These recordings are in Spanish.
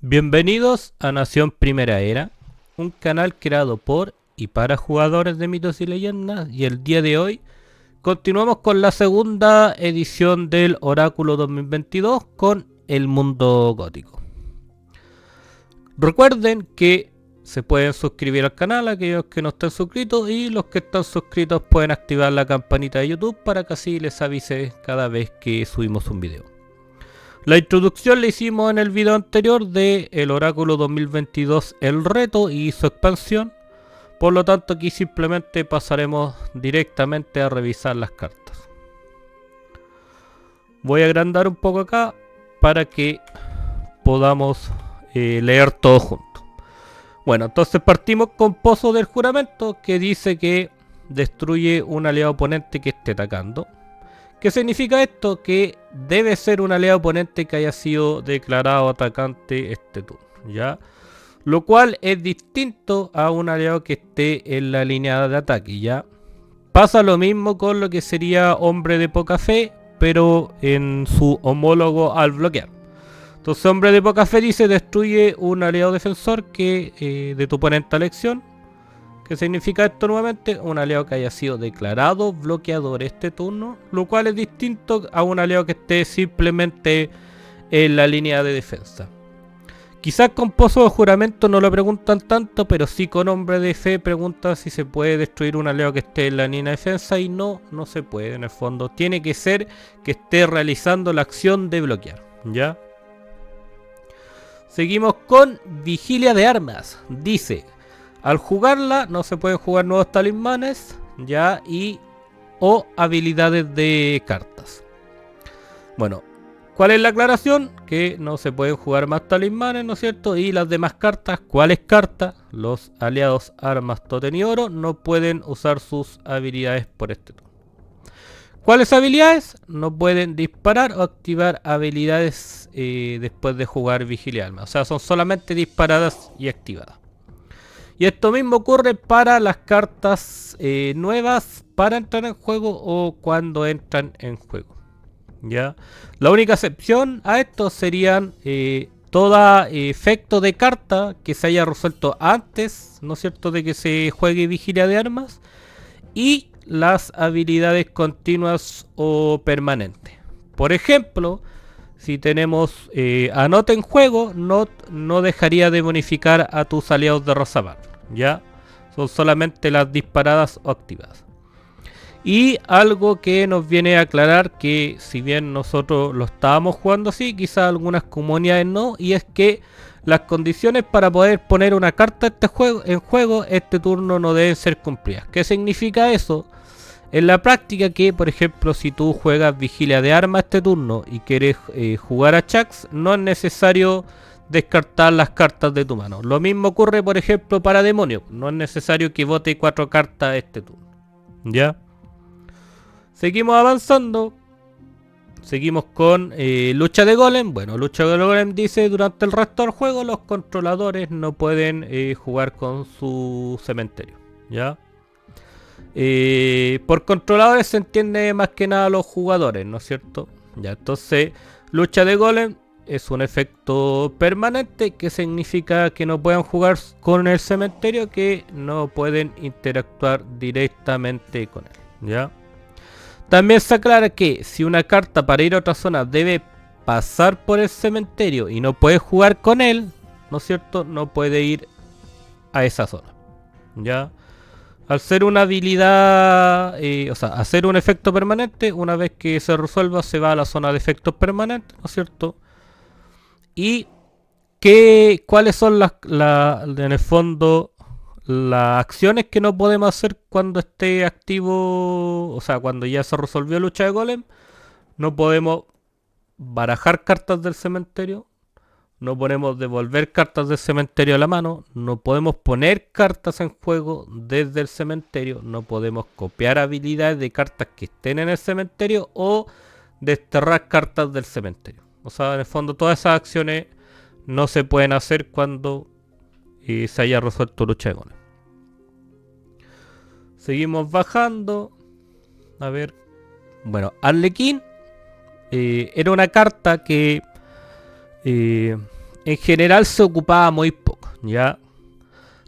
Bienvenidos a Nación Primera Era, un canal creado por y para jugadores de mitos y leyendas, y el día de hoy continuamos con la segunda edición del Oráculo 2022 con el mundo gótico. Recuerden que se pueden suscribir al canal aquellos que no estén suscritos, y los que están suscritos pueden activar la campanita de YouTube para que así les avise cada vez que subimos un video. La introducción la hicimos en el video anterior de el Oráculo 2022, el reto y su expansión. Por lo tanto, aquí simplemente pasaremos directamente a revisar las cartas. Voy a agrandar un poco acá para que podamos leer todo junto. Bueno, entonces partimos con Pozo del Juramento, que dice que destruye un aliado oponente que esté atacando. ¿Qué significa esto? Que debe ser un aliado oponente que haya sido declarado atacante este turno, ¿ya? Lo cual es distinto a un aliado que esté en la línea de ataque, ¿ya? Pasa lo mismo con lo que sería Hombre de Poca Fe, pero en su homólogo al bloquear. Entonces, Hombre de Poca Fe dice: destruye un aliado defensor que de tu oponente a elección. ¿Qué significa esto nuevamente? Un aliado que haya sido declarado bloqueador este turno, lo cual es distinto a un aliado que esté simplemente en la línea de defensa. Quizás con Pozo de Juramento no lo preguntan tanto, pero sí con Hombre de Fe preguntan si se puede destruir un aliado que esté en la línea de defensa, y no se puede en el fondo. Tiene que ser que esté realizando la acción de bloquear, ¿ya? Seguimos con Vigilia de Armas. Dice: al jugarla no se pueden jugar nuevos talismanes, ya, o habilidades de cartas. Bueno, ¿cuál es la aclaración? Que no se pueden jugar más talismanes, ¿no es cierto? Y las demás cartas, ¿cuáles cartas? Los aliados Armas, Totem y Oro no pueden usar sus habilidades por este turno. ¿Cuáles habilidades? No pueden disparar o activar habilidades después de jugar Vigilia de Armas. O sea, son solamente disparadas y activadas. Y esto mismo ocurre para las cartas nuevas para entrar en juego o cuando entran en juego, ¿ya? La única excepción a esto serían todo efecto de carta que se haya resuelto antes, ¿no es cierto?, de que se juegue Vigilia de Armas, y las habilidades continuas o permanentes. Por ejemplo, si tenemos Not en juego, no dejaría de bonificar a tus aliados de Rosabar, ¿ya? Son solamente las disparadas o activadas. Y algo que nos viene a aclarar, que si bien nosotros lo estábamos jugando así, quizás algunas comunidades no, y es que las condiciones para poder poner una carta en juego este turno no deben ser cumplidas. ¿Qué significa eso? En la práctica, que por ejemplo si tú juegas Vigilia de Armas este turno y quieres jugar a Chax, no es necesario descartar las cartas de tu mano. Lo mismo ocurre por ejemplo para Demonio, no es necesario que bote 4 cartas este turno, ¿ya? Seguimos avanzando. Seguimos con Lucha de Golem. Bueno, Lucha de Golem dice: durante el resto del juego los controladores no pueden jugar con su cementerio, ¿ya? Por controladores se entiende más que nada los jugadores, ¿no es cierto? Ya, entonces, Lucha de Golem es un efecto permanente, que significa que no pueden jugar con el cementerio, que no pueden interactuar directamente con él, ¿ya? También se aclara que si una carta para ir a otra zona debe pasar por el cementerio y no puede jugar con él, ¿no es cierto?, no puede ir a esa zona, ¿ya? Al ser una habilidad, o sea, hacer un efecto permanente, una vez que se resuelva se va a la zona de efectos permanentes, ¿no es cierto? Y cuáles son en el fondo las acciones que no podemos hacer cuando esté activo, o sea, cuando ya se resolvió Lucha de Golem. No podemos barajar cartas del cementerio, no podemos devolver cartas del cementerio a la mano, no podemos poner cartas en juego desde el cementerio, no podemos copiar habilidades de cartas que estén en el cementerio o desterrar cartas del cementerio. O sea, en el fondo todas esas acciones no se pueden hacer cuando se haya resuelto Lucha de Golem. Seguimos bajando. A ver. Bueno, Arlequín era una carta que en general se ocupaba muy poco, ¿ya?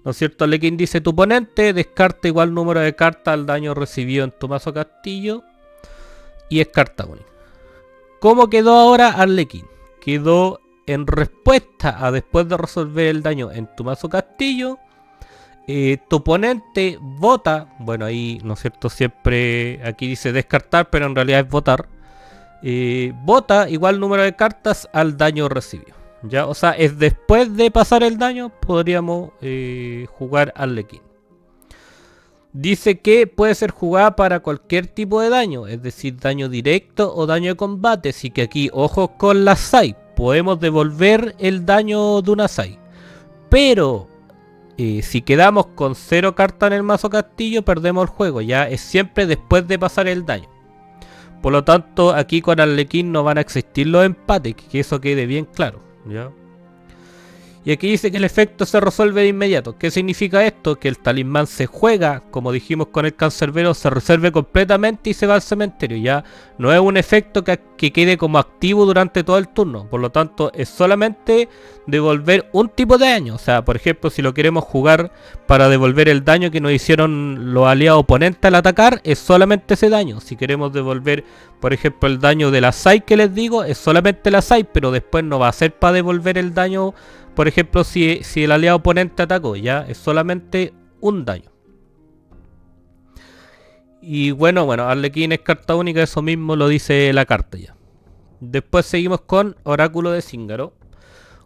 ¿No es cierto? Arlequín dice, tu oponente descarta igual número de cartas al daño recibido en tu mazo castillo y es carta única. ¿Cómo quedó ahora Arlequín? Quedó en respuesta a después de resolver el daño en tu mazo castillo, tu oponente vota, bueno ahí, ¿no es cierto? Siempre aquí dice descartar, pero en realidad es votar. Vota igual número de cartas al daño recibido. ¿Ya? O sea, es después de pasar el daño, podríamos jugar Arlequín. Dice que puede ser jugada para cualquier tipo de daño, es decir, daño directo o daño de combate. Así que aquí, ojo con la SAI, podemos devolver el daño de una SAI. Pero si quedamos con 0 cartas en el mazo castillo, perdemos el juego. Ya es siempre después de pasar el daño. Por lo tanto, aquí con Arlequín no van a existir los empates, que eso quede bien claro, ¿ya? Y aquí dice que el efecto se resuelve de inmediato. ¿Qué significa esto? Que el talismán se juega, como dijimos con el cancerbero, se resuelve completamente y se va al cementerio. Ya no es un efecto que quede como activo durante todo el turno. Por lo tanto, es solamente devolver un tipo de daño. O sea, por ejemplo, si lo queremos jugar para devolver el daño que nos hicieron los aliados oponentes al atacar, es solamente ese daño. Si queremos devolver, por ejemplo, el daño de la SAI que les digo, es solamente la SAI, pero después no va a ser para devolver el daño. Por ejemplo, si el aliado oponente atacó, ya es solamente un daño. Y bueno, Arlequín es carta única, eso mismo lo dice la carta ya. Después seguimos con Oráculo de Zíngaro.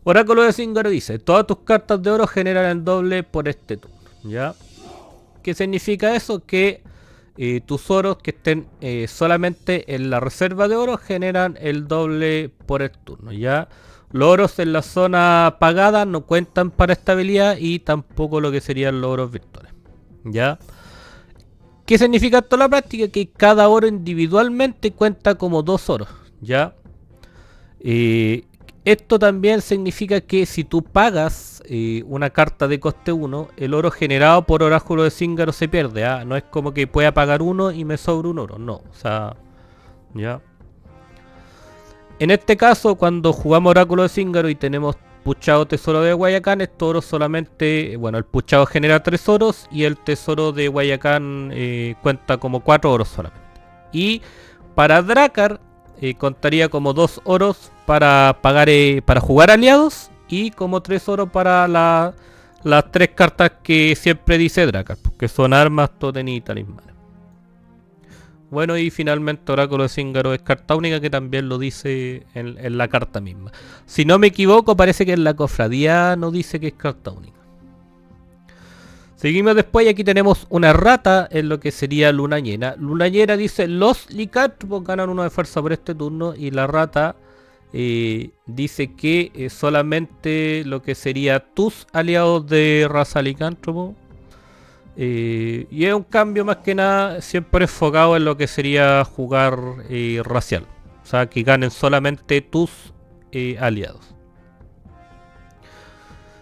Oráculo de Zíngaro dice, todas tus cartas de oro generan el doble por este turno, ¿ya? ¿Qué significa eso? Que tus oros que estén solamente en la reserva de oro generan el doble por el turno, ¿ya? Los oros en la zona pagada no cuentan para esta habilidad y tampoco lo que serían los oros virtuales, ¿ya? ¿Qué significa esto en la práctica? Que cada oro individualmente cuenta como 2 oros, ¿ya? Esto también significa que si tú pagas una carta de coste 1, el oro generado por Oráculo de Zíngaro se pierde, ¿ah? No es como que pueda pagar uno y me sobra un oro, no, o sea, ¿ya? En este caso, cuando jugamos Oráculo de Zíngaro y tenemos puchado tesoro de Guayacán, estos oros solamente, bueno, el puchado genera 3 oros y el tesoro de Guayacán cuenta como 4 oros solamente. Y para Drácar contaría como 2 oros para pagar para jugar aliados y como 3 oros para las 3 cartas que siempre dice Drácar, que son armas, totem y talismanes. Bueno, y finalmente Oráculo de Zíngaro es carta única, que también lo dice en la carta misma. Si no me equivoco, parece que en la cofradía no dice que es carta única. Seguimos después y aquí tenemos una rata en lo que sería Luna Llena. Luna Llena dice, los licántropos ganan 1 de fuerza por este turno, y la rata dice que solamente lo que sería tus aliados de raza licántropo. Y es un cambio más que nada siempre enfocado en lo que sería jugar racial. O sea, que ganen solamente tus aliados.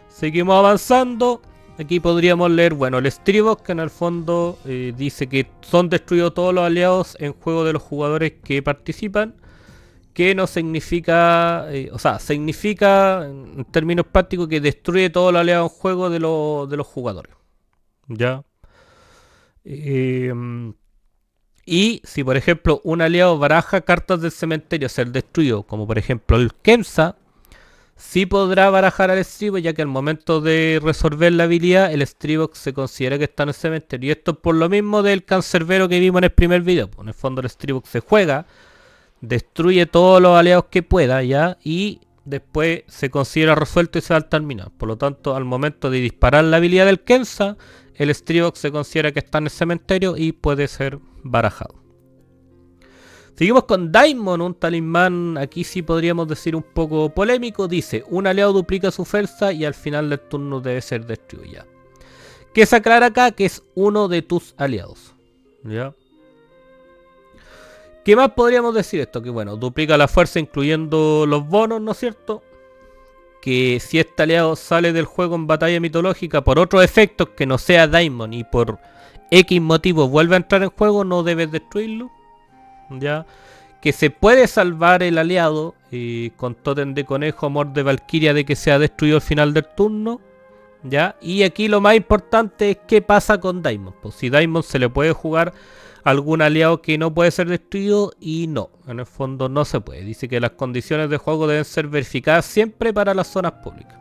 Seguimos avanzando. Aquí podríamos leer, bueno, el Strixbox, que en el fondo dice que son destruidos todos los aliados en juego de los jugadores que participan. Que no significa, o sea, significa en términos prácticos que destruye todos los aliados en juego de los jugadores. ¿Ya? Y si por ejemplo un aliado baraja cartas del cementerio a ser destruido, como por ejemplo el Kemsa, sí podrá barajar al Strixbox, ya que al momento de resolver la habilidad el Strixbox se considera que está en el cementerio. Y esto es por lo mismo del cancerbero que vimos en el primer video. En el fondo el Strixbox se juega, destruye todos los aliados que pueda, ya, y después se considera resuelto y se va al terminal. Por lo tanto, al momento de disparar la habilidad del Kemsa, el Strixbox se considera que está en el cementerio y puede ser barajado. Seguimos con Daimon, un talismán, aquí sí podríamos decir un poco polémico. Dice, un aliado duplica su fuerza y al final del turno debe ser destruido, ya. ¿Qué se aclara acá? Que es uno de tus aliados, ¿ya? ¿Qué más podríamos decir esto? Que bueno, duplica la fuerza incluyendo los bonos, ¿no es cierto? Que si este aliado sale del juego en batalla mitológica por otros efectos que no sea Daimon y por X motivo vuelve a entrar en juego, no debes destruirlo, ¿ya? que se puede salvar el aliado con tótem de conejo, amor de valquiria de que sea destruido al final del turno. ¿Ya? Y aquí lo más importante es qué pasa con Daimon. Pues si Daimon se le puede jugar a algún aliado que no puede ser destruido, y no, en el fondo no se puede. Dice que las condiciones de juego deben ser verificadas siempre para las zonas públicas.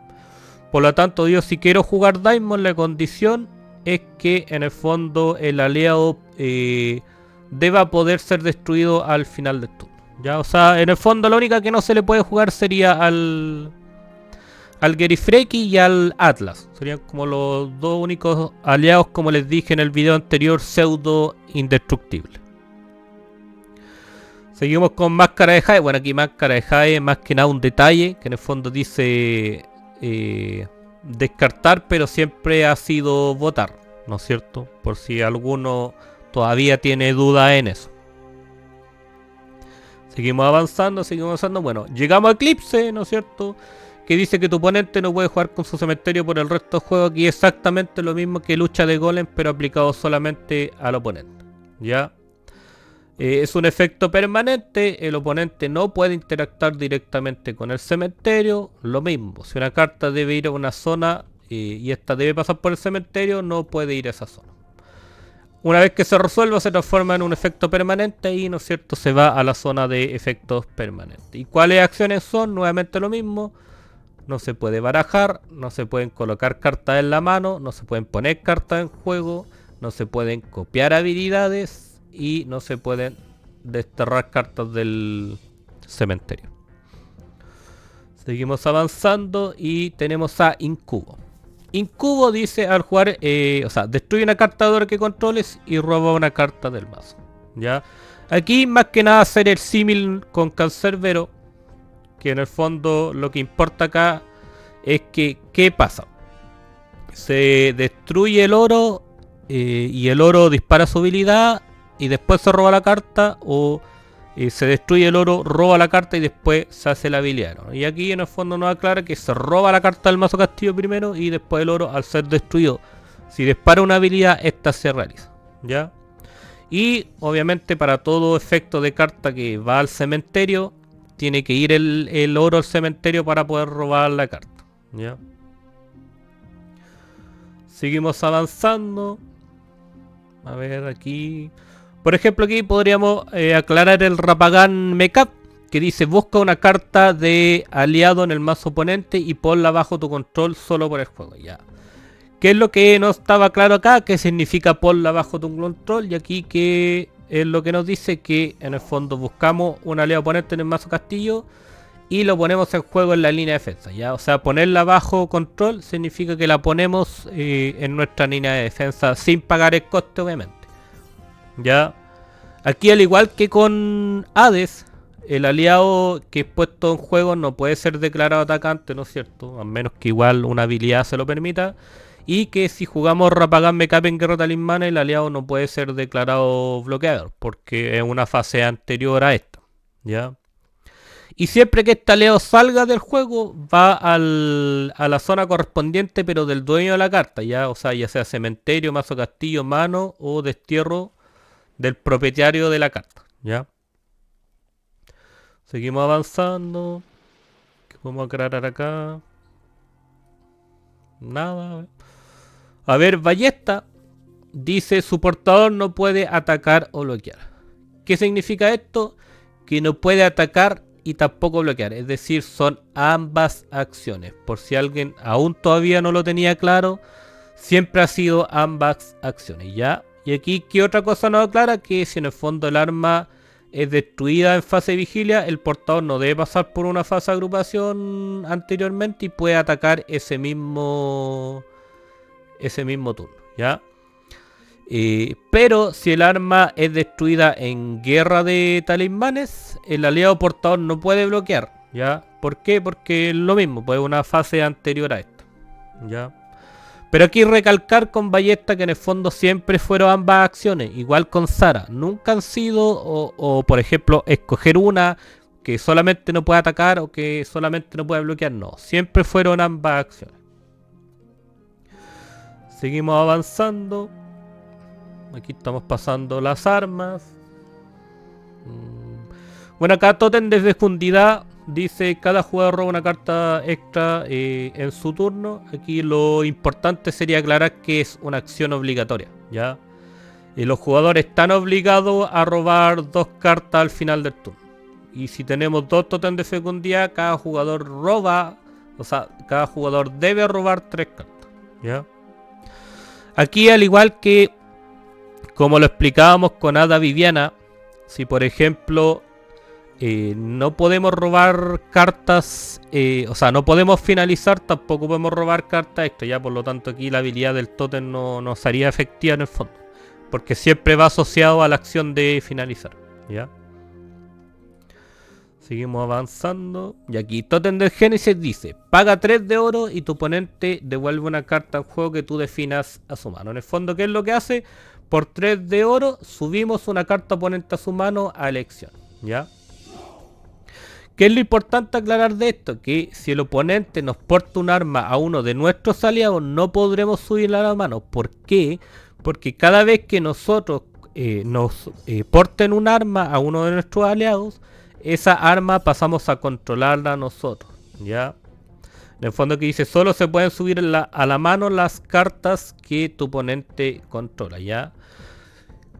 Por lo tanto, yo si quiero jugar Daimon, la condición es que en el fondo el aliado deba poder ser destruido al final del turno. ¿Ya? O sea, en el fondo la única que no se le puede jugar sería al Gerifreki y al Atlas. Serían como los dos únicos aliados, como les dije en el video anterior, pseudo indestructibles. Seguimos con Máscara de Jade. Bueno, aquí Máscara de Jade más que nada un detalle, que en el fondo dice descartar, pero siempre ha sido votar, ¿no es cierto? Por si alguno todavía tiene duda en eso. Seguimos avanzando. Bueno, llegamos a Eclipse, ¿no es cierto? Que dice que tu oponente no puede jugar con su cementerio por el resto del juego. Aquí exactamente lo mismo que lucha de golem, pero aplicado solamente al oponente. ¿Ya? Es un efecto permanente. El oponente no puede interactuar directamente con el cementerio. Lo mismo, si una carta debe ir a una zona y esta debe pasar por el cementerio, no puede ir a esa zona. Una vez que se resuelva, se transforma en un efecto permanente y, ¿no es cierto?, se va a la zona de efectos permanentes. ¿Y cuáles acciones son? Nuevamente lo mismo. No se puede barajar, no se pueden colocar cartas en la mano, no se pueden poner cartas en juego, no se pueden copiar habilidades y no se pueden desterrar cartas del cementerio. Seguimos avanzando y tenemos a Incubo. Incubo dice al jugar, destruye una carta de oro que controles y roba una carta del mazo. ¿Ya? Aquí más que nada hacer el símil con Cancerbero, que en el fondo lo que importa acá es que ¿qué pasa? Se destruye el oro y el oro dispara su habilidad y después se roba la carta, o se destruye el oro, roba la carta y después se hace la habilidad, ¿no? Y aquí en el fondo nos aclara que se roba la carta del mazo castillo primero y después el oro, al ser destruido, si dispara una habilidad, esta se realiza, ¿ya? Y obviamente para todo efecto de carta que va al cementerio, tiene que ir el oro al cementerio para poder robar la carta, ¿ya? Seguimos avanzando. A ver, aquí. Por ejemplo, aquí podríamos aclarar el Rapagán Mecap, que dice: busca una carta de aliado en el mazo oponente y ponla bajo tu control solo por el juego. Ya. ¿Qué es lo que no estaba claro acá? ¿Qué significa ponla bajo tu control? Y aquí que es lo que nos dice que en el fondo buscamos un aliado oponente en el mazo castillo y lo ponemos en juego en la línea de defensa, ¿ya? O sea, ponerla bajo control significa que la ponemos en nuestra línea de defensa sin pagar el coste, obviamente. ¿Ya? Aquí, al igual que con Hades, el aliado que es puesto en juego no puede ser declarado atacante, ¿no es cierto? A menos que igual una habilidad se lo permita. Y que si jugamos Rapagán Mecap en Guerra Talismana, el aliado no puede ser declarado bloqueador, porque es una fase anterior a esta, ¿ya? Y siempre que este aliado salga del juego, va a la zona correspondiente, pero del dueño de la carta, ¿ya? O sea, ya sea cementerio, mazo castillo, mano o destierro del propietario de la carta, ¿ya? Seguimos avanzando. ¿Qué podemos aclarar acá? Nada. A ver, Ballesta dice: su portador no puede atacar o bloquear. ¿Qué significa esto? Que no puede atacar y tampoco bloquear. Es decir, son ambas acciones. Por si alguien aún todavía no lo tenía claro, siempre ha sido ambas acciones, ¿ya? Y aquí, ¿qué otra cosa nos aclara? Que si en el fondo el arma es destruida en fase de vigilia, el portador no debe pasar por una fase de agrupación anteriormente y puede atacar ese mismo turno, ¿ya? Pero si el arma es destruida en Guerra de Talismanes, el aliado portador no puede bloquear, ¿ya? ¿Por qué? Porque es lo mismo, pues es una fase anterior a esta, ¿ya? Pero aquí recalcar con Ballesta que en el fondo siempre fueron ambas acciones, igual con Sara. Nunca han sido, o por ejemplo, escoger una que solamente no puede atacar o que solamente no puede bloquear. No, siempre fueron ambas acciones. Seguimos avanzando. Aquí estamos pasando las armas. Bueno, acá Totem de fecundidad dice cada jugador roba una carta extra en su turno. Aquí lo importante sería aclarar que es una acción obligatoria, ¿ya? Y los jugadores están obligados a robar 2 cartas al final del turno. Y si tenemos 2 Totem de fecundidad, cada jugador roba, o sea, cada jugador debe robar 3 cartas, ¿ya? Aquí, al igual que como lo explicábamos con Hada Viviana, si por ejemplo no podemos robar cartas, o sea, no podemos finalizar, tampoco podemos robar cartas extra, ya por lo tanto aquí la habilidad del Totem no sería efectiva en el fondo, porque siempre va asociado a la acción de finalizar, ¿ya? Seguimos avanzando. Y aquí Totem del Génesis dice: paga 3 de oro y tu oponente devuelve una carta al juego que tú definas a su mano. En el fondo, ¿qué es lo que hace? Por 3 de oro subimos una carta oponente a su mano a elección, ¿ya? ¿Qué es lo importante aclarar de esto? Que si el oponente nos porta un arma a uno de nuestros aliados, no podremos subirla a la mano. ¿Por qué? Porque cada vez que nosotros nos porten un arma a uno de nuestros aliados, esa arma pasamos a controlarla nosotros, ¿ya? En el fondo que dice, solo se pueden subir a la mano las cartas que tu oponente controla, ¿ya?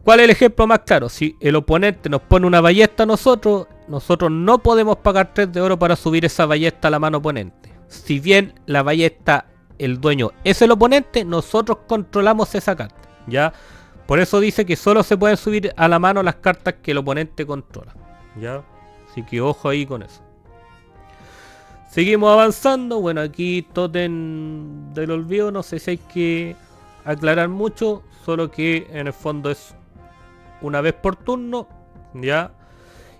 ¿Cuál es el ejemplo más claro? Si el oponente nos pone una ballesta a nosotros no podemos pagar 3 de oro para subir esa ballesta a la mano oponente. Si bien la ballesta, el dueño es el oponente, nosotros controlamos esa carta, ¿ya? Por eso dice que solo se pueden subir a la mano las cartas que el oponente controla, ¿ya? Así que ojo ahí con eso. Seguimos avanzando. Bueno, aquí Totem del olvido. No sé si hay que aclarar mucho. Solo que en el fondo es una vez por turno, ¿ya?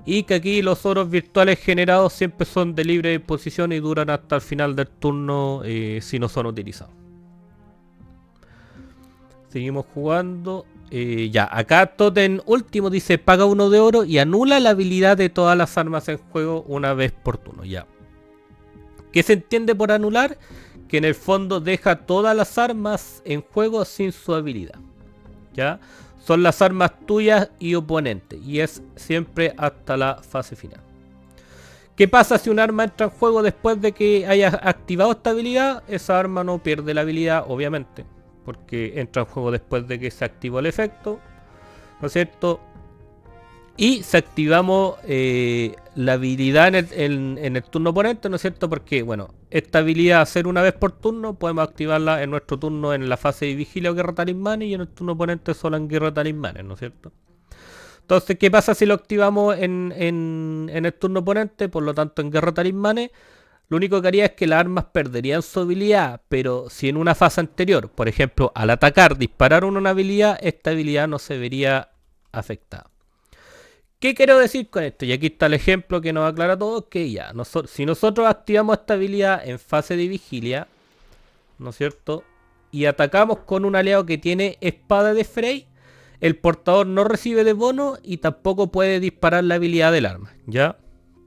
Y que aquí los oros virtuales generados siempre son de libre disposición y duran hasta el final del turno si no son utilizados. Seguimos jugando. Ya, acá Totem último dice paga 1 de oro y anula la habilidad de todas las armas en juego una vez por turno, ya. ¿Qué se entiende por anular? Que en el fondo deja todas las armas en juego sin su habilidad, ¿ya? Son las armas tuyas y oponentes y es siempre hasta la fase final. ¿Qué pasa si un arma entra en juego después de que hayas activado esta habilidad? Esa arma no pierde la habilidad, obviamente, porque entra en juego después de que se activó el efecto, ¿no es cierto? Y si activamos la habilidad en el turno oponente, ¿no es cierto? Porque, bueno, esta habilidad hacer una vez por turno, podemos activarla en nuestro turno en la fase de vigilia o guerra talismanes y en el turno oponente solo en guerra talismanes, ¿no es cierto? Entonces, ¿qué pasa si lo activamos en el turno oponente? Por lo tanto, en guerra talismanes, lo único que haría es que las armas perderían su habilidad, pero si en una fase anterior, por ejemplo, al atacar, dispararon una habilidad, esta habilidad no se vería afectada. ¿Qué quiero decir con esto? Y aquí está el ejemplo que nos aclara todo, que ya, si nosotros activamos esta habilidad en fase de vigilia, ¿no es cierto? Y atacamos con un aliado que tiene espada de Frey, el portador no recibe de bono y tampoco puede disparar la habilidad del arma, ¿ya?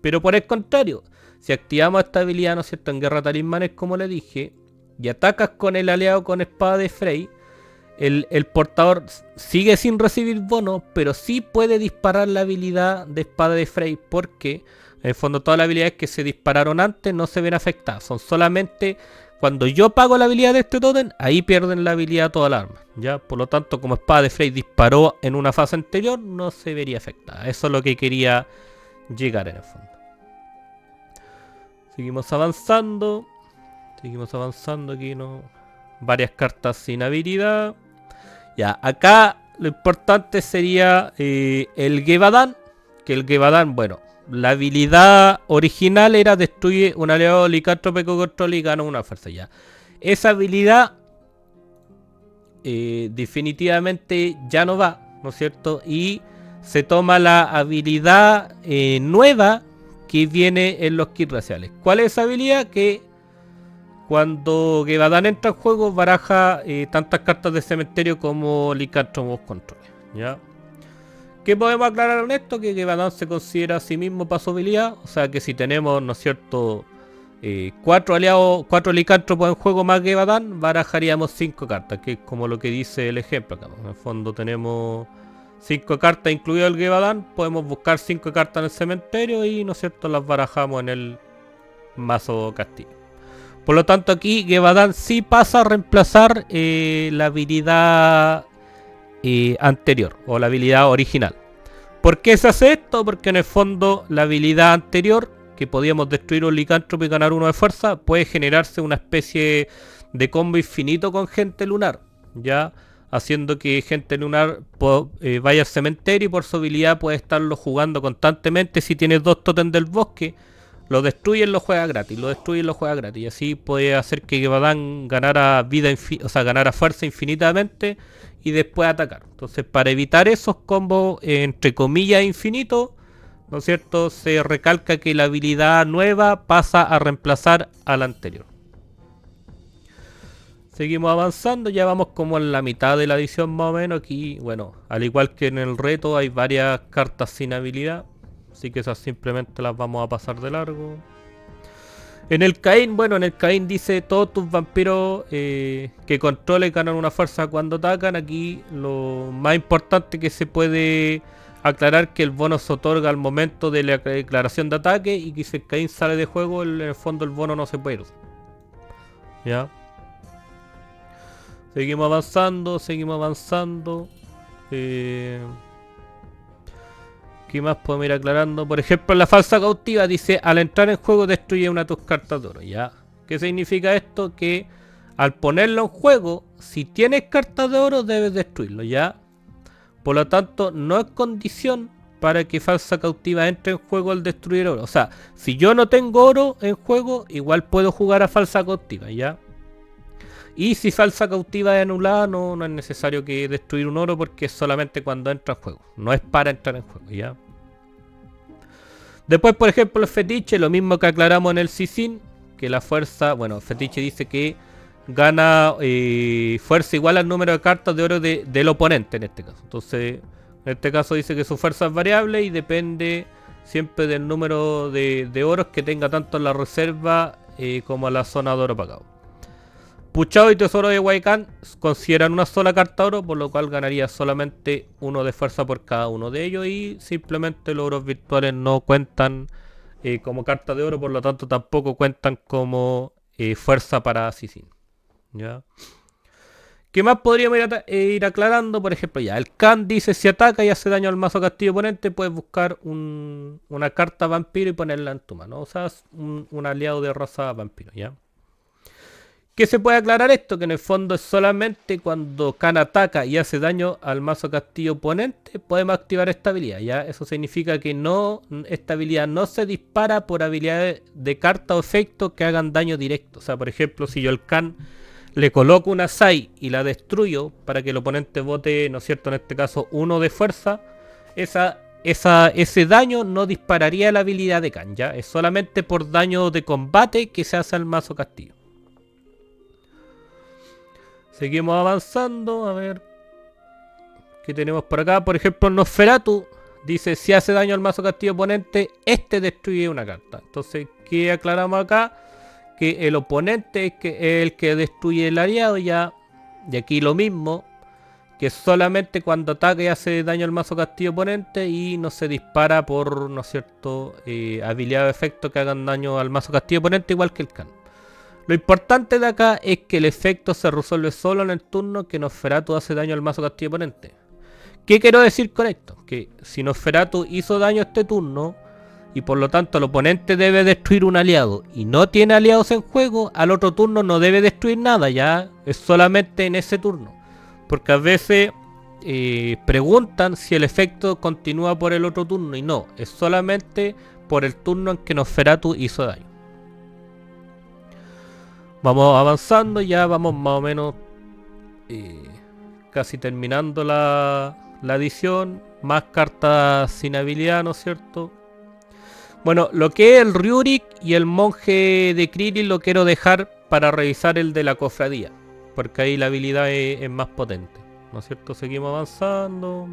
Pero por el contrario, si activamos esta habilidad, ¿no es cierto?, en guerra talismanes, como le dije, y atacas con el aliado con espada de Frey, el portador sigue sin recibir bono, pero sí puede disparar la habilidad de espada de Frey, porque en el fondo todas las habilidades que se dispararon antes no se ven afectadas. Son solamente cuando yo pago la habilidad de este Totem, ahí pierden la habilidad toda la arma, ¿ya? Por lo tanto, como espada de Frey disparó en una fase anterior, no se vería afectada. Eso es lo que quería llegar en el fondo. Seguimos avanzando. Aquí, ¿no? Varias cartas sin habilidad. Ya, acá lo importante sería el Gebadan. Que el Gebadan, bueno, la habilidad original era destruye un aliado licántrope con control y gana una fuerza, ya. Esa habilidad definitivamente ya no va, ¿no es cierto? Y se toma la habilidad nueva que viene en los kits raciales. ¿Cuál es esa habilidad? Que cuando Gebadan entra en juego, baraja tantas cartas de cementerio como licántropos control, ¿ya? ¿Qué podemos aclarar en esto? Que Gebadan se considera a sí mismo para su habilidad. O sea que si tenemos, ¿no es cierto?, 4 aliados, 4 licántropos en juego más Gebadan, barajaríamos 5 cartas, que es como lo que dice el ejemplo acá. En el fondo tenemos 5 cartas incluido el Gevaudan, podemos buscar 5 cartas en el cementerio y, ¿no es cierto?, las barajamos en el mazo castillo. Por lo tanto, aquí Gevaudan sí pasa a reemplazar la habilidad anterior o la habilidad original. ¿Por qué se hace esto? Porque en el fondo la habilidad anterior, que podíamos destruir un licántropo y ganar 1 de fuerza, puede generarse una especie de combo infinito con gente lunar, ya haciendo que gente lunar vaya al cementerio y por su habilidad puede estarlo jugando constantemente. Si tienes 2 totems del bosque, lo destruyen, lo juega gratis, lo destruyen, lo juega gratis. Y así puede hacer que Gevaudan ganara vida, o sea, ganara fuerza infinitamente y después atacar. Entonces, para evitar esos combos entre comillas infinitos, ¿no es cierto?, se recalca que la habilidad nueva pasa a reemplazar a la anterior. Seguimos avanzando, ya vamos como en la mitad de la edición más o menos. Aquí, bueno, al igual que en el reto, hay varias cartas sin habilidad, así que esas simplemente las vamos a pasar de largo. En el Caín, bueno, en el Caín dice todos tus vampiros que controles ganan una fuerza cuando atacan. Aquí lo más importante que se puede aclarar que el bono se otorga al momento de la declaración de ataque y que si el Caín sale de juego, en el fondo el bono no se puede usar. ¿Ya? Seguimos avanzando, seguimos avanzando. ¿Qué más podemos ir aclarando? Por ejemplo, la falsa cautiva dice, al entrar en juego destruye una de tus cartas de oro, ¿ya? ¿Qué significa esto? Que al ponerlo en juego, si tienes cartas de oro, debes destruirlo, ¿ya? Por lo tanto, no es condición para que falsa cautiva entre en juego al destruir oro. O sea, si yo no tengo oro en juego, igual puedo jugar a falsa cautiva, ¿ya? Y si falsa cautiva es anulada, no es necesario que destruir un oro porque es solamente cuando entra en juego. No es para entrar en juego, ¿ya? Después, por ejemplo, el fetiche, lo mismo que aclaramos en el Sisin, que la fuerza, bueno, fetiche dice que gana fuerza igual al número de cartas de oro del oponente en este caso. Entonces, en este caso dice que su fuerza es variable y depende siempre del número de oros que tenga tanto en la reserva como en la zona de oro pagado. Puchado y Tesoro de Huaycán consideran una sola carta oro, por lo cual ganaría solamente 1 de fuerza por cada uno de ellos y simplemente los oros virtuales no cuentan como carta de oro, por lo tanto tampoco cuentan como fuerza para Sisin. ¿Ya? ¿Qué más podríamos ir aclarando? Por ejemplo, ya el Khan dice si ataca y hace daño al mazo castillo oponente, puedes buscar una carta vampiro y ponerla en tu mano. O sea, un aliado de raza vampiro, ¿ya? ¿Qué se puede aclarar esto? Que en el fondo es solamente cuando Khan ataca y hace daño al mazo castillo oponente, podemos activar esta habilidad, ¿ya? Eso significa que esta habilidad no se dispara por habilidades de carta o efecto que hagan daño directo. O sea, por ejemplo, si yo al Khan le coloco una Sai y la destruyo para que el oponente bote, ¿no es cierto?, en este caso 1 de fuerza, ese daño no dispararía la habilidad de Khan, ¿ya? Es solamente por daño de combate que se hace al mazo castillo. Seguimos avanzando, a ver qué tenemos por acá. Por ejemplo, Nosferatu dice, si hace daño al mazo castillo oponente, este destruye una carta. Entonces, ¿qué aclaramos acá? Que el oponente es el que destruye el aliado, ya. Y aquí lo mismo, que solamente cuando ataca y hace daño al mazo castillo oponente y no se dispara por, ¿no es cierto?, habilidad o efecto que hagan daño al mazo castillo oponente, igual que el Khan. Lo importante de acá es que el efecto se resuelve solo en el turno que Nosferatu hace daño al mazo castillo oponente. ¿Qué quiero decir con esto? Que si Nosferatu hizo daño este turno y por lo tanto el oponente debe destruir un aliado y no tiene aliados en juego, al otro turno no debe destruir nada, ya es solamente en ese turno. Porque a veces preguntan si el efecto continúa por el otro turno y no, es solamente por el turno en que Nosferatu hizo daño. Vamos avanzando, ya vamos más o menos casi terminando la edición. Más cartas sin habilidad, ¿no es cierto? Bueno, lo que es el Ryurik y el monje de Krillin lo quiero dejar para revisar el de la cofradía, porque ahí la habilidad es más potente, ¿no es cierto? Seguimos avanzando.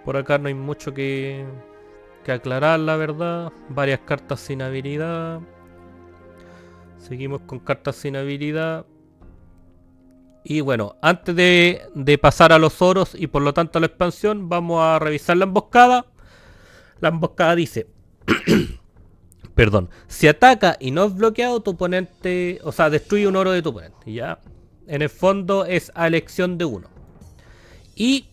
Por acá no hay mucho que aclarar, la verdad. Varias cartas sin habilidad. Seguimos con cartas sin habilidad. Y bueno, antes de pasar a los oros y por lo tanto a la expansión, vamos a revisar la emboscada. La emboscada dice, perdón, si ataca y no es bloqueado, tu oponente, o sea, destruye un oro de tu oponente, ¿ya? En el fondo es a elección de uno. Y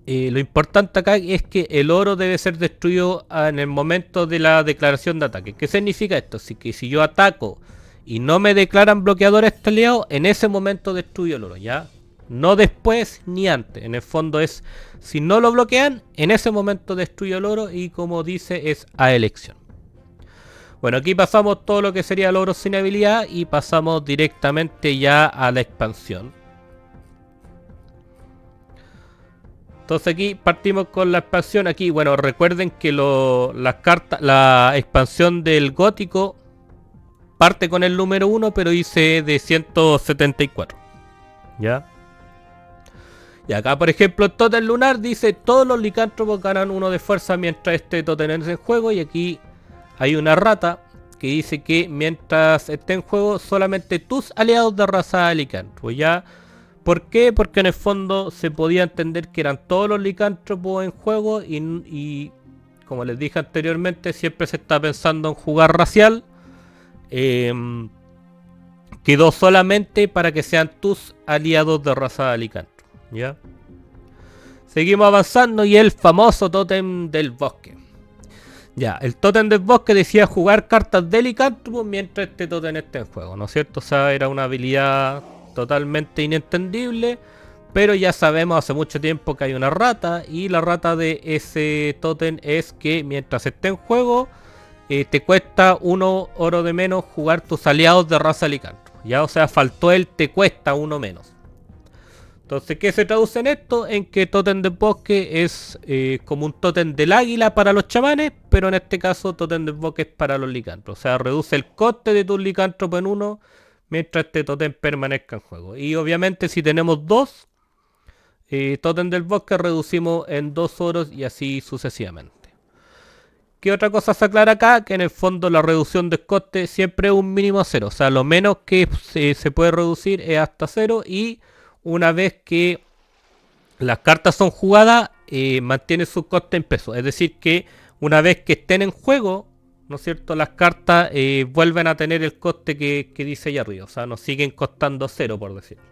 lo importante acá es que el oro debe ser destruido en el momento de la declaración de ataque. ¿Qué significa esto? Así que si yo ataco y no me declaran bloqueador a este aliado, en ese momento destruyo el oro, ¿ya? No después ni antes. En el fondo es, si no lo bloquean, en ese momento destruyo el oro y como dice, es a elección. Bueno, aquí pasamos todo lo que sería el oro sin habilidad y pasamos directamente ya a la expansión. Entonces aquí partimos con la expansión. Aquí, bueno, recuerden que las cartas, la expansión del gótico parte con el número 1, pero dice de 174. ¿Ya? Y acá, por ejemplo, el tótem lunar dice todos los licántropos ganan 1 de fuerza mientras este tótem es en juego. Y aquí hay una rata que dice que mientras esté en juego solamente tus aliados de raza licántropo. ¿Ya? ¿Por qué? Porque en el fondo se podía entender que eran todos los licántropos en juego y como les dije anteriormente, siempre se está pensando en jugar racial. Quedó solamente para que sean tus aliados de raza licántropo, ¿ya? Seguimos avanzando y el famoso tótem del bosque. Ya, el tótem del bosque decía jugar cartas de licántropo mientras este tótem esté en juego, ¿no es cierto? O sea, era una habilidad totalmente inentendible, pero ya sabemos hace mucho tiempo que hay una rata y la rata de ese tótem es que mientras esté en juego te cuesta 1 oro de menos jugar tus aliados de raza licántropo, ya, o sea, faltó el te cuesta 1 menos. Entonces, ¿qué se traduce en esto? En que tótem del bosque es como un tótem del águila para los chamanes, pero en este caso tótem del bosque es para los licántropos. O sea, reduce el coste de tus licántropos en 1 mientras este tótem permanezca en juego. Y obviamente si tenemos 2 tótem del bosque, reducimos en 2 oros y así sucesivamente. ¿Qué otra cosa se aclara acá? Que en el fondo la reducción de coste siempre es un mínimo a 0. O sea, lo menos que se puede reducir es hasta 0 y una vez que las cartas son jugadas, mantiene su coste en pesos. Es decir, que una vez que estén en juego, ¿no es cierto? Las cartas vuelven a tener el coste que dice allá arriba. O sea, nos siguen costando 0, por decirlo.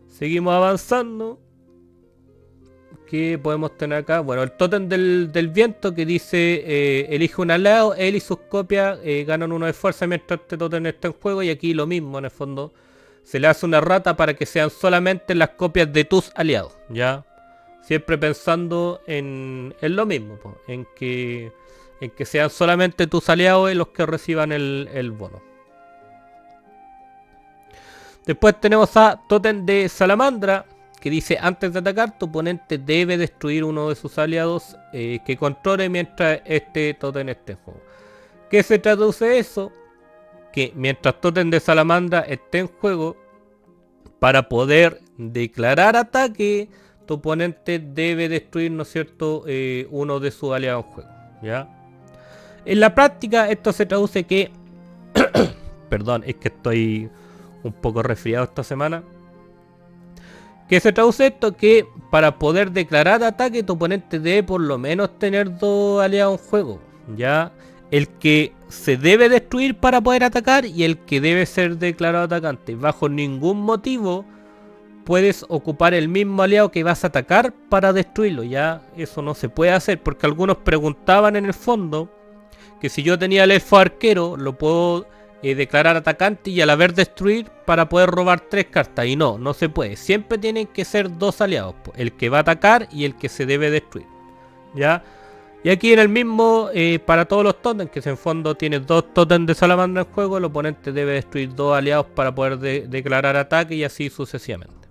Seguimos avanzando. ¿Qué podemos tener acá? Bueno, el tótem del viento que dice elige un aliado, él y sus copias ganan 1 de fuerza mientras este tótem está en juego. Y aquí lo mismo, en el fondo. Se le hace una rata para que sean solamente las copias de tus aliados, ¿ya? Siempre pensando en lo mismo, en que sean solamente tus aliados los que reciban el bono. Después tenemos a tótem de salamandra, que dice antes de atacar, tu oponente debe destruir uno de sus aliados que controle mientras este tótem esté en juego. ¿Qué se traduce eso? Que mientras tótem de salamandra esté en juego, para poder declarar ataque, tu oponente debe destruir, ¿no es cierto?, uno de sus aliados en juego, ¿ya? En la práctica esto se traduce que perdón, es que estoy un poco resfriado esta semana. ¿Qué se traduce esto? Que para poder declarar ataque, tu oponente debe por lo menos tener 2 aliados en juego, ¿ya? El que se debe destruir para poder atacar y el que debe ser declarado atacante. Bajo ningún motivo puedes ocupar el mismo aliado que vas a atacar para destruirlo, ¿ya? Eso no se puede hacer porque algunos preguntaban en el fondo que si yo tenía el elfo arquero, lo puedo declarar atacante y a la vez destruir para poder robar 3 cartas. Y no se puede. Siempre tienen que ser 2 aliados, el que va a atacar y el que se debe destruir, ¿ya? Y aquí en el mismo, para todos los tótems, que en fondo tienes 2 tótems de salamandra en juego, el oponente debe destruir 2 aliados para poder declarar ataque y así sucesivamente.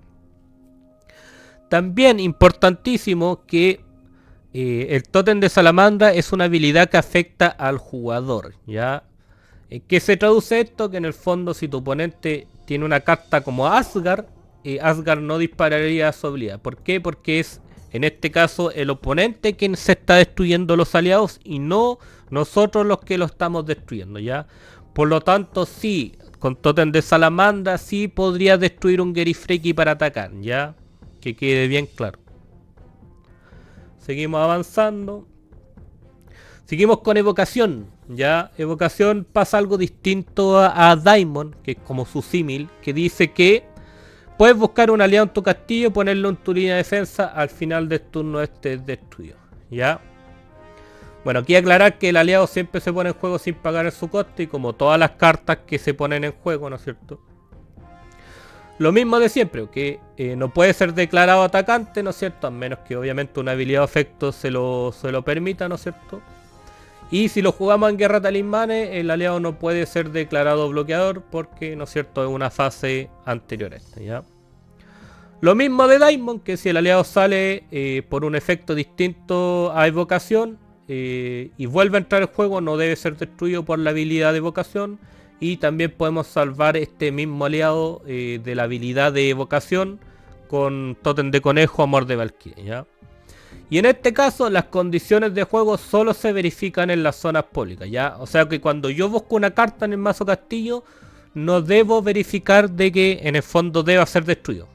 También importantísimo que el tótem de salamandra es una habilidad que afecta al jugador, ¿ya? ¿Qué se traduce esto? Que en el fondo si tu oponente tiene una carta como Asgard, Asgard no dispararía su habilidad. ¿Por qué? Porque es en este caso el oponente quien se está destruyendo los aliados y no nosotros los que lo estamos destruyendo, ¿ya? Por lo tanto, si con Totem de Salamandra sí podría destruir un Gerifreki para atacar, ya. Que quede bien claro. Seguimos avanzando. Seguimos con evocación. Ya, evocación pasa algo distinto a Daimon, que es como su símil, que dice que puedes buscar un aliado en tu castillo y ponerlo en tu línea de defensa, al final del turno este es destruido. Ya. Bueno, aquí aclarar que el aliado siempre se pone en juego sin pagar en su coste, y como todas las cartas que se ponen en juego, ¿no es cierto? Lo mismo de siempre, que no puede ser declarado atacante, ¿no es cierto? A menos que obviamente una habilidad o efecto se lo permita, ¿no es cierto? Y si lo jugamos en Guerra Talismanes, el aliado no puede ser declarado bloqueador porque, ¿no es cierto?, es una fase anterior a esta, ¿ya? Lo mismo de Daimon, que si el aliado sale por un efecto distinto a evocación y vuelve a entrar al juego, no debe ser destruido por la habilidad de evocación. Y también podemos salvar este mismo aliado de la habilidad de evocación con Totem de Conejo, Amor de Valkyria, ¿ya? Y en este caso las condiciones de juego solo se verifican en las zonas públicas, ¿ya? O sea que cuando yo busco una carta en el mazo castillo, no debo verificar de que en el fondo deba ser destruido.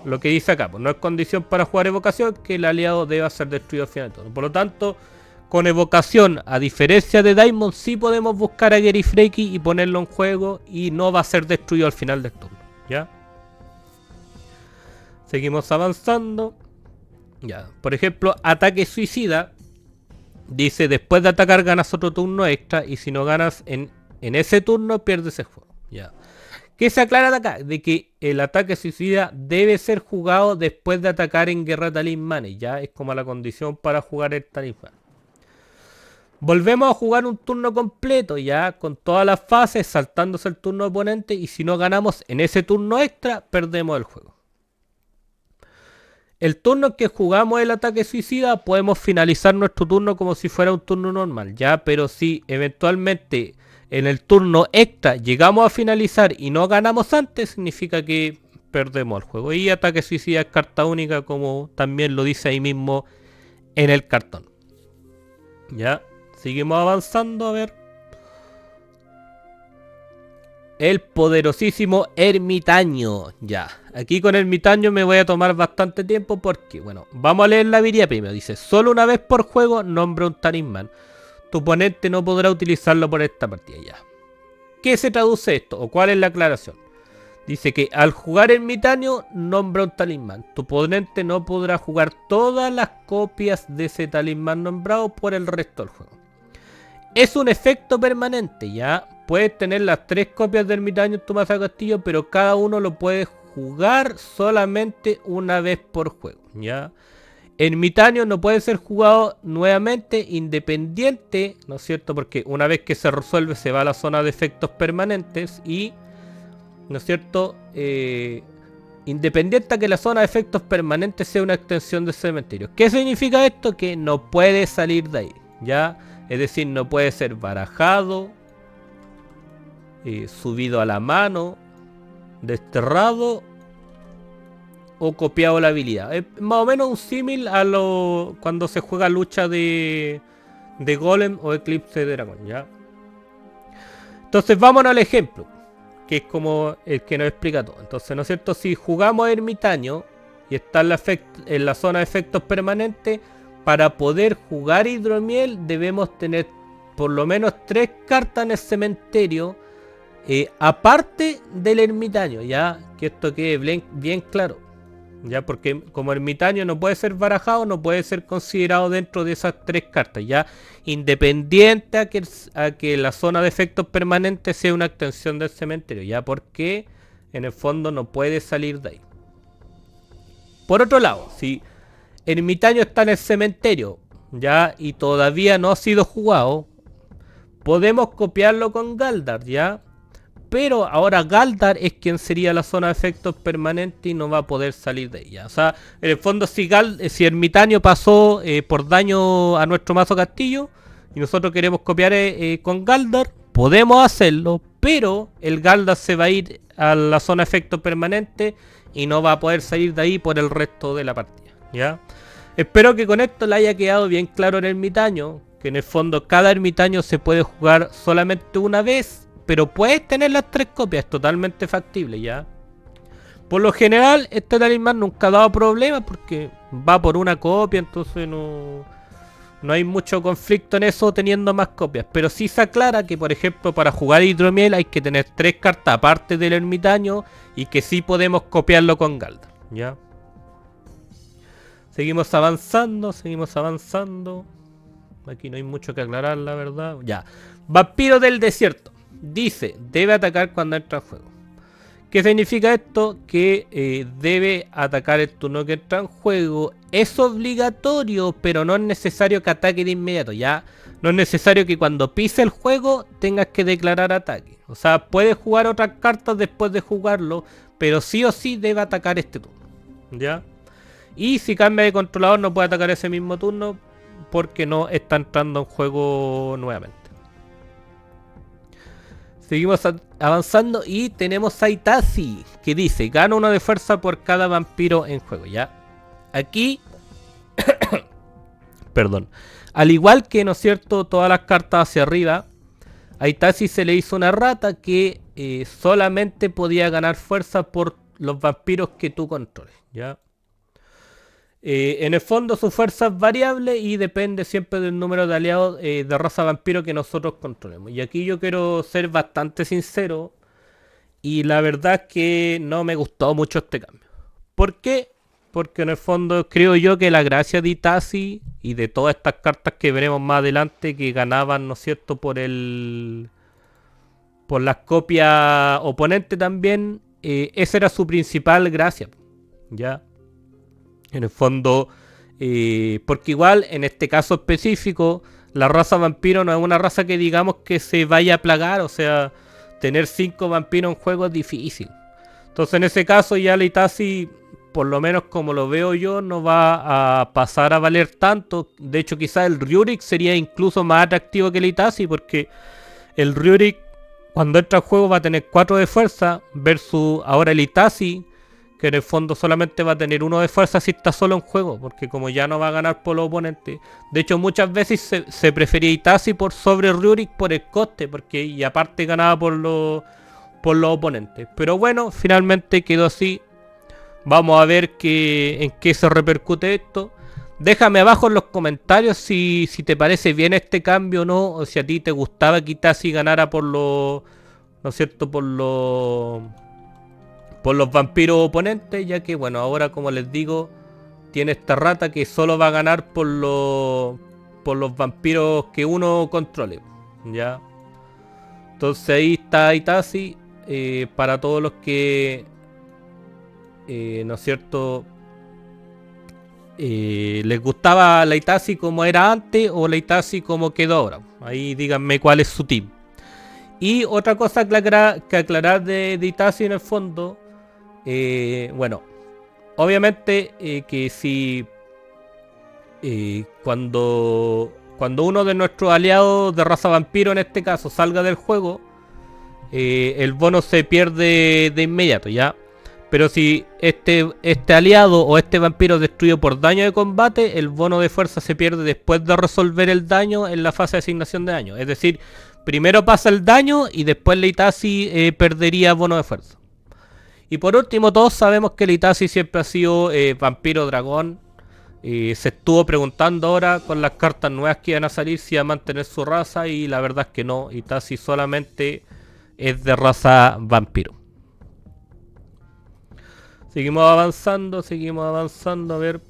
Lo que dice acá, pues no es condición para jugar evocación que el aliado deba ser destruido al final de todo. Por lo tanto, con evocación, a diferencia de Daimon, sí podemos buscar a Gerifreki y ponerlo en juego y no va a ser destruido al final del turno, ¿ya? Seguimos avanzando. Ya, por ejemplo, ataque suicida. Dice, después de atacar ganas otro turno extra y si no ganas en ese turno pierdes el juego. Ya. ¿Qué se aclara de acá? De que el ataque suicida debe ser jugado después de atacar en Guerra Talismanes. Ya es como la condición para jugar el talismán. Volvemos a jugar un turno completo ya con todas las fases, saltándose el turno oponente, y si no ganamos en ese turno extra, perdemos el juego. El turno en que jugamos el ataque suicida podemos finalizar nuestro turno como si fuera un turno normal, ya, pero si eventualmente en el turno extra llegamos a finalizar y no ganamos antes, significa que perdemos el juego. Y ataque suicida es carta única, como también lo dice ahí mismo en el cartón. Ya, seguimos avanzando, a ver. El poderosísimo ermitaño. Ya, aquí con ermitaño me voy a tomar bastante tiempo porque, bueno, vamos a leer la habilidad primero. Dice, solo una vez por juego nombra un talismán. Tu oponente no podrá utilizarlo por esta partida. Ya. ¿Qué se traduce esto? ¿O cuál es la aclaración? Dice que al jugar ermitaño nombra un talismán. Tu oponente no podrá jugar todas las copias de ese talismán nombrado por el resto del juego. Es un efecto permanente, ya. Puedes tener las 3 copias de ermitaño en tu mazo de castillo, pero cada uno lo puedes jugar solamente una vez por juego, ya. Ermitaño no puede ser jugado nuevamente independiente, ¿no es cierto? Porque una vez que se resuelve se va a la zona de efectos permanentes y, ¿no es cierto? Independiente a que la zona de efectos permanentes sea una extensión del cementerio. ¿Qué significa esto? Que no puede salir de ahí, ¿ya? Es decir, no puede ser barajado, subido a la mano, desterrado o copiado la habilidad. Es más o menos un símil a lo cuando se juega lucha de golem o eclipse de dragón, ¿ya? Entonces vámonos al ejemplo, que es como el que nos explica todo. Entonces, ¿no es cierto? Si jugamos ermitaño y está en la zona de efectos permanentes, para poder jugar hidromiel debemos tener por lo menos 3 cartas en el cementerio, aparte del ermitaño, ya, que esto quede bien claro, ya, porque como ermitaño no puede ser barajado, no puede ser considerado dentro de esas 3 cartas, ya, independiente a que la zona de efectos permanentes sea una extensión del cementerio, ya, porque en el fondo no puede salir de ahí. Por otro lado, si ermitaño está en el cementerio, ya, y todavía no ha sido jugado, podemos copiarlo con Galdar, ya. Pero ahora Galdar es quien sería la zona de efectos permanentes y no va a poder salir de ella. O sea, en el fondo si ermitaño pasó por daño a nuestro mazo castillo y nosotros queremos copiar con Galdar, podemos hacerlo, pero el Galdar se va a ir a la zona de efectos permanentes y no va a poder salir de ahí por el resto de la partida, ¿ya? Espero que con esto le haya quedado bien claro el ermitaño, que en el fondo cada ermitaño se puede jugar solamente una vez, pero puedes tener las 3 copias, es totalmente factible, ¿ya? Por lo general, este talismán nunca ha dado problemas porque va por una copia, entonces no hay mucho conflicto en eso teniendo más copias. Pero sí se aclara que, por ejemplo, para jugar Hidromiel hay que tener 3 cartas aparte del ermitaño y que sí podemos copiarlo con Galdar, ¿ya? Seguimos avanzando, seguimos avanzando. Aquí no hay mucho que aclarar, la verdad. Ya. Vampiro del desierto. Dice, debe atacar cuando entra en juego. ¿Qué significa esto? Que debe atacar el turno que entra en juego. Es obligatorio, pero no es necesario que ataque de inmediato. Ya no es necesario que cuando pise el juego tengas que declarar ataque. O sea, puedes jugar otras cartas después de jugarlo, pero sí o sí debe atacar este turno. ¿Ya? Y si cambia de controlador no puede atacar ese mismo turno porque no está entrando en juego nuevamente. Seguimos avanzando y tenemos a Itachi, que dice, gana 1 de fuerza por cada vampiro en juego, ¿ya? Aquí, perdón, al igual que, ¿no es cierto?, todas las cartas hacia arriba, a Itachi se le hizo una rata que solamente podía ganar fuerza por los vampiros que tú controles, ¿ya? En el fondo su fuerza es variable y depende siempre del número de aliados de raza vampiro que nosotros controlemos. Y aquí yo quiero ser bastante sincero y la verdad es que no me gustó mucho este cambio. ¿Por qué? Porque en el fondo creo yo que la gracia de Itachi y de todas estas cartas que veremos más adelante que ganaban, ¿no es cierto?, por las copias oponentes también, esa era su principal gracia, ¿ya? En el fondo, porque igual en este caso específico, la raza vampiro no es una raza que digamos que se vaya a plagar, o sea, tener 5 vampiros en juego es difícil. Entonces en ese caso ya la Itachi, por lo menos como lo veo yo, no va a pasar a valer tanto. De hecho quizás el Ryurik sería incluso más atractivo que la Itachi, porque el Ryurik cuando entra al juego va a tener 4 de fuerza versus ahora el Itachi, que en el fondo solamente va a tener 1 de fuerza si está solo en juego, porque como ya no va a ganar por los oponentes. De hecho muchas veces se prefería Itachi por sobre Ryurik por el coste, porque y aparte ganaba por los oponentes. Pero bueno, finalmente quedó así. Vamos a ver en qué se repercute esto. Déjame abajo en los comentarios si te parece bien este cambio o no, o si a ti te gustaba que Itachi ganara por los, ¿no es cierto?, por los vampiros oponentes, ya que bueno, ahora como les digo, tiene esta rata que solo va a ganar por los vampiros que uno controle, ya. Entonces ahí está Itachi, para todos los que ¿no es cierto?, les gustaba la Itachi como era antes o la Itachi como quedó ahora. Ahí díganme cuál es su team. Y otra cosa que aclarar de Itachi en el fondo, bueno, obviamente que si cuando uno de nuestros aliados de raza vampiro en este caso salga del juego, el bono se pierde de inmediato, ¿ya? Pero si este aliado o este vampiro es destruido por daño de combate, el bono de fuerza se pierde después de resolver el daño en la fase de asignación de daño. Es decir, primero pasa el daño y después la Itachi perdería bono de fuerza. Y por último, todos sabemos que el Itachi siempre ha sido vampiro dragón. Se estuvo preguntando ahora con las cartas nuevas que iban a salir si iba a mantener su raza, y la verdad es que no. Itachi solamente es de raza vampiro. Seguimos avanzando, a ver.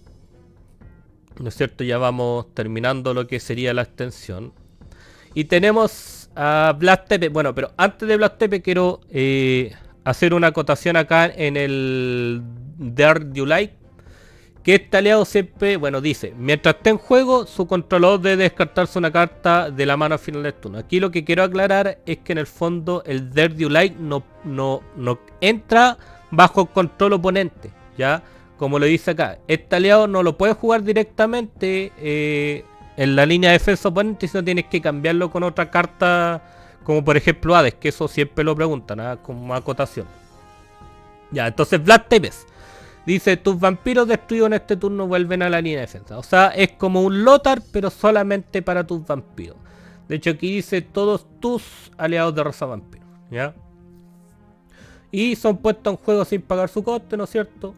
¿No es cierto? Ya vamos terminando lo que sería la extensión. Y tenemos a Blast Tepe. Bueno, pero antes de Blast Tepe quiero hacer una acotación acá en el Dare You Like. Que este aliado siempre, bueno, dice, mientras esté en juego, su controlador debe descartarse una carta de la mano al final del turno. Aquí lo que quiero aclarar es que en el fondo el Dare You Like no entra bajo control oponente, ¿ya? Como lo dice acá, este aliado no lo puede jugar directamente en la línea de defensa oponente, sino tienes que cambiarlo con otra carta, como por ejemplo Hades, que eso siempre lo preguntan, ¿eh?, como acotación. Ya, entonces Vlad Tepes dice, tus vampiros destruidos en este turno vuelven a la línea de defensa. O sea, es como un Lothar, pero solamente para tus vampiros. De hecho aquí dice todos tus aliados de raza vampiro. ¿ya? Y son puestos en juego sin pagar su coste, ¿no es cierto?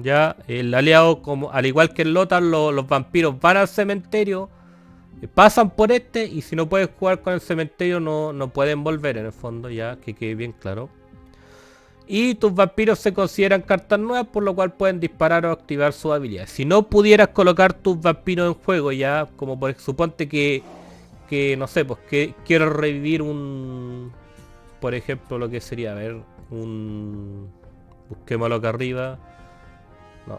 Ya, el aliado, como al igual que el Lothar, los vampiros van al cementerio, pasan por este, y si no pueden jugar con el cementerio no pueden volver en el fondo, ya, que quede bien claro. Y tus vampiros se consideran cartas nuevas, por lo cual pueden disparar o activar sus habilidades. Si no pudieras colocar tus vampiros en juego, ya, como por suponte que no sé, pues que quiero revivir un... Por ejemplo, lo que sería, a ver, un... Busquémoslo acá arriba. No.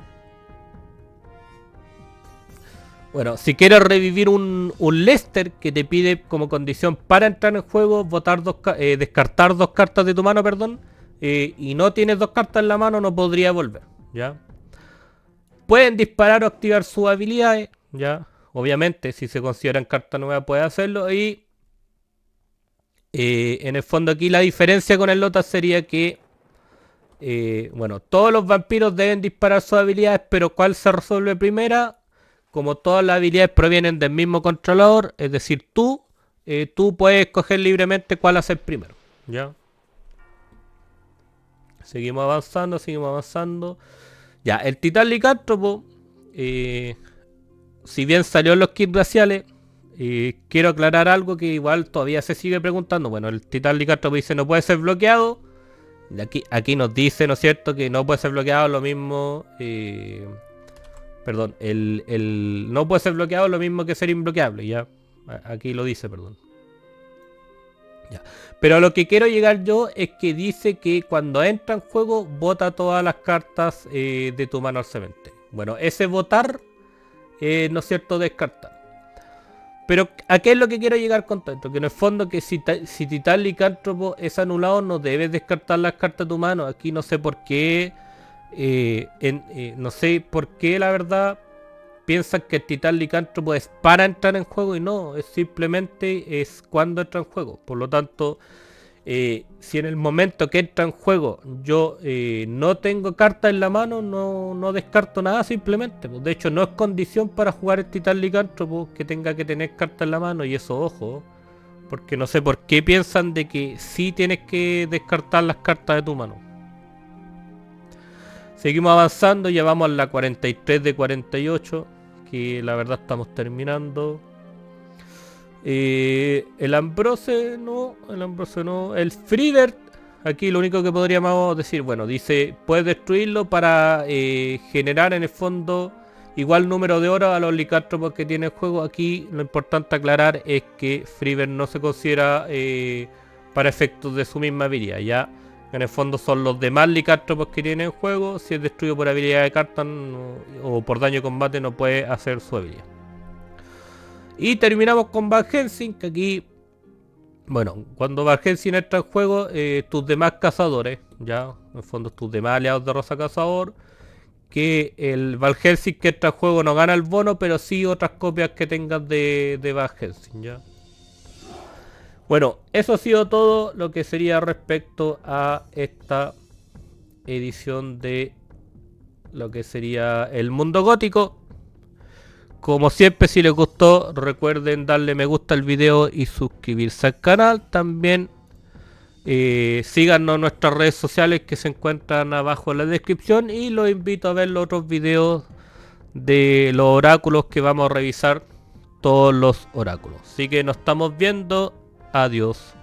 Bueno, si quieres revivir un Lester que te pide como condición para entrar en juego, descartar 2 cartas de tu mano, perdón, y no tienes 2 cartas en la mano, no podría volver, ¿ya? Pueden disparar o activar sus habilidades, ¿ya? Obviamente, si se consideran cartas nuevas puede hacerlo. Y en el fondo aquí la diferencia con el Lothar sería que bueno, todos los vampiros deben disparar sus habilidades, pero ¿cuál se resuelve primera? Como todas las habilidades provienen del mismo controlador, es decir, tú puedes escoger libremente cuál hacer primero, ¿ya? Seguimos avanzando, seguimos avanzando. Ya, el titán licántropo, si bien salió en los kits raciales, quiero aclarar algo que igual todavía se sigue preguntando. Bueno, el titán licántropo dice no puede ser bloqueado. Aquí nos dice, ¿no es cierto?, que no puede ser bloqueado lo mismo. Perdón, no puede ser bloqueado lo mismo que ser imbloqueable, ya. Aquí lo dice, perdón. Ya. Pero a lo que quiero llegar yo es que dice que cuando entra en juego, bota todas las cartas de tu mano al cementerio. Bueno, ese votar, ¿no es cierto?, descartar. Pero ¿a qué es lo que quiero llegar con todo esto? Que en el fondo que si Titán Licántropo es anulado, no debes descartar las cartas de tu mano. Aquí no sé por qué, no sé por qué la verdad piensan que el Titán Licántropo es para entrar en juego y no, es simplemente es cuando entra en juego. Por lo tanto, si en el momento que entra en juego yo no tengo carta en la mano, no descarto nada simplemente. De hecho, no es condición para jugar el Titán Licántropo que tenga que tener carta en la mano, y eso, ojo, porque no sé por qué piensan de que sí tienes que descartar las cartas de tu mano. Seguimos avanzando, ya vamos a la 43 de 48, que la verdad estamos terminando. El Ambrose no. El Frieder, aquí lo único que podríamos decir, bueno, dice, puedes destruirlo para generar en el fondo igual número de oro a los licántropos que tiene el juego. Aquí lo importante aclarar es que Frieder no se considera para efectos de su misma habilidad, ya. En el fondo son los demás licántropos que tiene el juego. Si es destruido por habilidad de carta o por daño de combate, no puede hacer su habilidad. Y terminamos con Van Helsing, que aquí, bueno, cuando Van Helsing entra en juego, tus demás cazadores, ya, en el fondo tus demás aliados de Rosa Cazador, que el Van Helsing que entra en juego no gana el bono, pero sí otras copias que tengas de Van Helsing, ya. Bueno, eso ha sido todo lo que sería respecto a esta edición de lo que sería el mundo gótico. Como siempre, si les gustó, recuerden darle me gusta al video y suscribirse al canal. También síganos en nuestras redes sociales que se encuentran abajo en la descripción. Y los invito a ver los otros videos de los oráculos que vamos a revisar todos los oráculos. Así que nos estamos viendo. Adiós.